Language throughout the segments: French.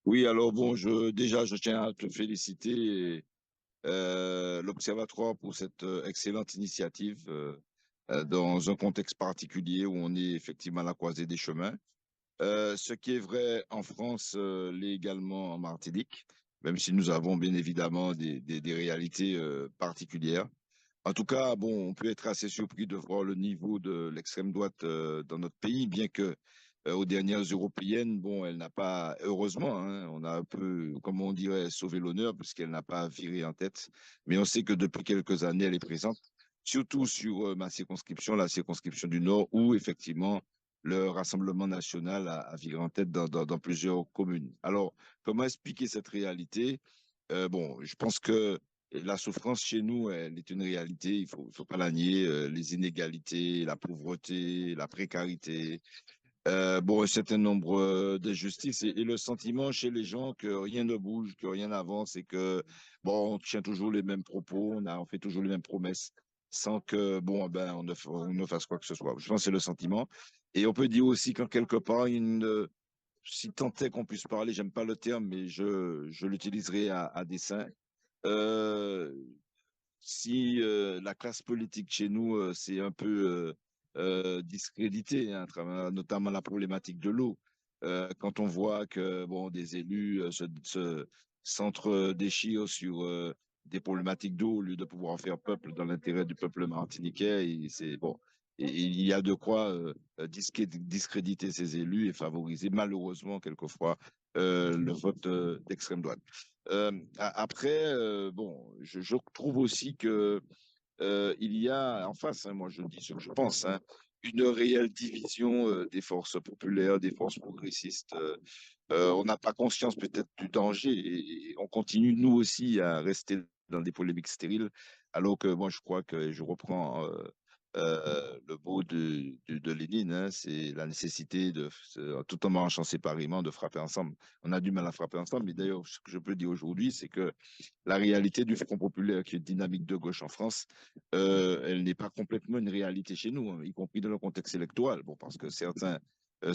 Oui, alors bon, déjà, je tiens à te féliciter, l'Observatoire pour cette excellente initiative dans un contexte particulier où on est effectivement à la croisée des chemins. Ce qui est vrai en France l'est également en Martinique, même si nous avons bien évidemment des réalités particulières. En tout cas, bon, on peut être assez surpris de voir le niveau de l'extrême droite dans notre pays, bien que aux dernières européennes, bon, elle n'a pas, heureusement, hein, on a un peu, comme on dirait, sauvé l'honneur puisqu'elle n'a pas viré en tête. Mais on sait que depuis quelques années, elle est présente, surtout sur ma circonscription, la circonscription du Nord, où effectivement le Rassemblement national a viré en tête dans plusieurs communes. Alors, comment expliquer cette réalité? Bon, je pense que la souffrance chez nous, elle est une réalité, il faut pas la nier, les inégalités, la pauvreté, la précarité, bon, un certain nombre d'injustices et le sentiment chez les gens que rien ne bouge, que rien n'avance et que, bon, on tient toujours les mêmes propos, on fait toujours les mêmes promesses sans que, bon, ben, on ne fasse quoi que ce soit. Je pense que c'est le sentiment. Et on peut dire aussi qu'en quelque part, si tant est qu'on puisse parler, j'aime pas le terme, mais je l'utiliserai à dessein. Euh, si la classe politique chez nous, c'est un peu discrédité, hein, à travers notamment la problématique de l'eau. Quand on voit que bon, des élus se s'entre-déchirent sur des problématiques d'eau au lieu de pouvoir faire peuple dans l'intérêt du peuple martiniquais, et c'est bon. Et il y a de quoi discréditer ces élus et favoriser malheureusement quelquefois le vote d'extrême droite. Après, bon, je trouve aussi que il y a en face, hein, moi je dis ce que je pense, hein, une réelle division des forces populaires, des forces progressistes. On n'a pas conscience peut-être du danger et on continue nous aussi à rester dans des polémiques stériles, alors que moi je crois que je reprends le mot de Lénine, hein, c'est la nécessité tout en marchant séparément, de frapper ensemble. On a du mal à frapper ensemble, mais d'ailleurs ce que je peux dire aujourd'hui, c'est que la réalité du Front populaire, qui est dynamique de gauche en France, elle n'est pas complètement une réalité chez nous, hein, y compris dans le contexte électoral. Bon, parce que certains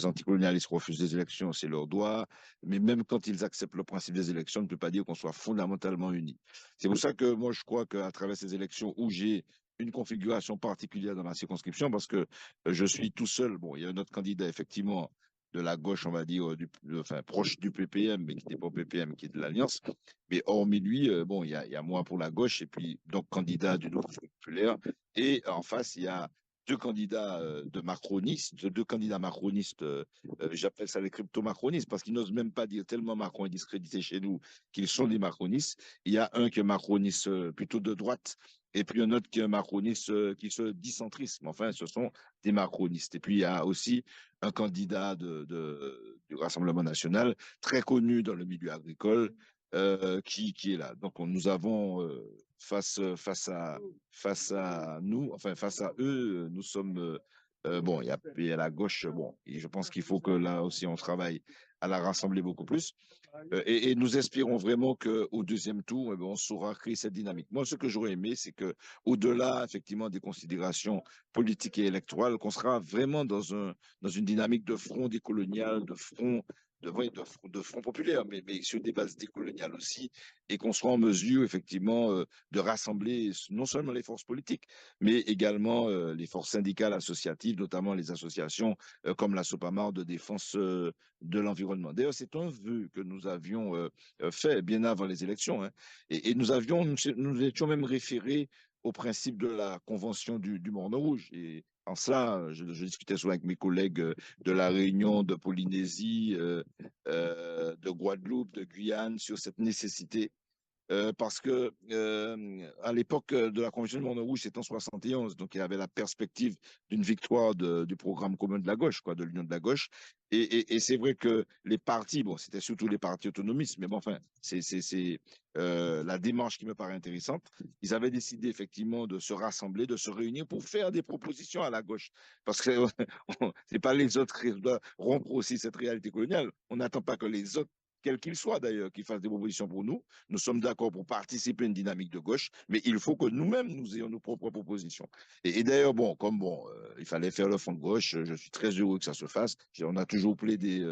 anticolonialistes refusent des élections, c'est leur droit, mais même quand ils acceptent le principe des élections, on ne peut pas dire qu'on soit fondamentalement unis. C'est pour ça que moi, je crois qu'à travers ces élections où j'ai une configuration particulière dans ma circonscription, parce que je suis tout seul. Bon, il y a un autre candidat, effectivement, de la gauche, on va dire, enfin, proche du PPM, mais qui n'est pas au PPM, qui est de l'Alliance. Mais hormis lui, bon, il y a moi pour la gauche, et puis donc candidat du Nouveau Front populaire. Et en face, il y a deux candidats deux candidats macronistes, j'appelle ça les crypto-macronistes, parce qu'ils n'osent même pas dire tellement Macron est discrédité chez nous qu'ils sont des macronistes. Il y a un qui est macroniste plutôt de droite, et puis un autre qui est un macroniste qui se dit centriste. Mais enfin, ce sont des macronistes. Et puis il y a aussi un candidat du Rassemblement national, très connu dans le milieu agricole, qui est là. Donc, nous avons face à nous, enfin face à eux, nous sommes bon. Il y a la gauche, bon, et je pense qu'il faut que là aussi on travaille à la rassembler beaucoup plus. Et nous espérons vraiment qu'au deuxième tour, eh ben, on saura créer cette dynamique. Moi, ce que j'aurais aimé, c'est que, au-delà, effectivement, des considérations politiques et électorales, qu'on sera vraiment dans une dynamique de front décolonial, de front, ouais, de front populaire, mais sur des bases décoloniales aussi, et qu'on soit en mesure, effectivement, de rassembler non seulement les forces politiques, mais également les forces syndicales associatives, notamment les associations comme la Sopamar de défense de l'environnement. D'ailleurs, c'est un vœu que nous avions fait bien avant les élections, hein, et nous étions même référés au principe de la Convention du Morne Rouge. Et en cela, je discutais souvent avec mes collègues de la Réunion, de Polynésie, de Guadeloupe, de Guyane, sur cette nécessité parce que à l'époque de la Convention du Monde Rouge, c'était en 71, donc il y avait la perspective d'une victoire du programme commun de la gauche, quoi, de l'Union de la gauche. Et c'est vrai que les partis, bon, c'était surtout les partis autonomistes, mais bon, enfin, c'est la démarche qui me paraît intéressante. Ils avaient décidé effectivement de se rassembler, de se réunir pour faire des propositions à la gauche, parce que c'est pas les autres qui doivent rompre aussi cette réalité coloniale. On n'attend pas que les autres quel qu'il soit d'ailleurs, qui fasse des propositions pour nous. Nous sommes d'accord pour participer à une dynamique de gauche, mais il faut que nous-mêmes, nous ayons nos propres propositions. Et d'ailleurs, bon, comme bon, il fallait faire le front de gauche, je suis très heureux que ça se fasse. On a toujours plaidé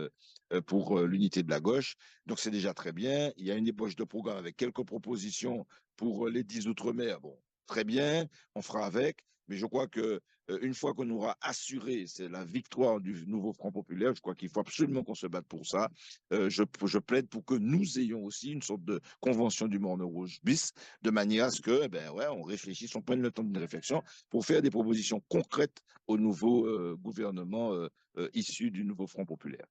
pour l'unité de la gauche, donc c'est déjà très bien. Il y a une ébauche de programme avec quelques propositions pour les 10 Outre-mer. Bon, très bien, on fera avec. Mais je crois que une fois qu'on aura assuré c'est la victoire du nouveau Front populaire, je crois qu'il faut absolument qu'on se batte pour ça. Je plaide pour que nous ayons aussi une sorte de convention du Morne Rouge bis, de manière à ce que, eh ben ouais, on réfléchisse, on prenne le temps d'une réflexion pour faire des propositions concrètes au nouveau gouvernement issu du nouveau Front populaire.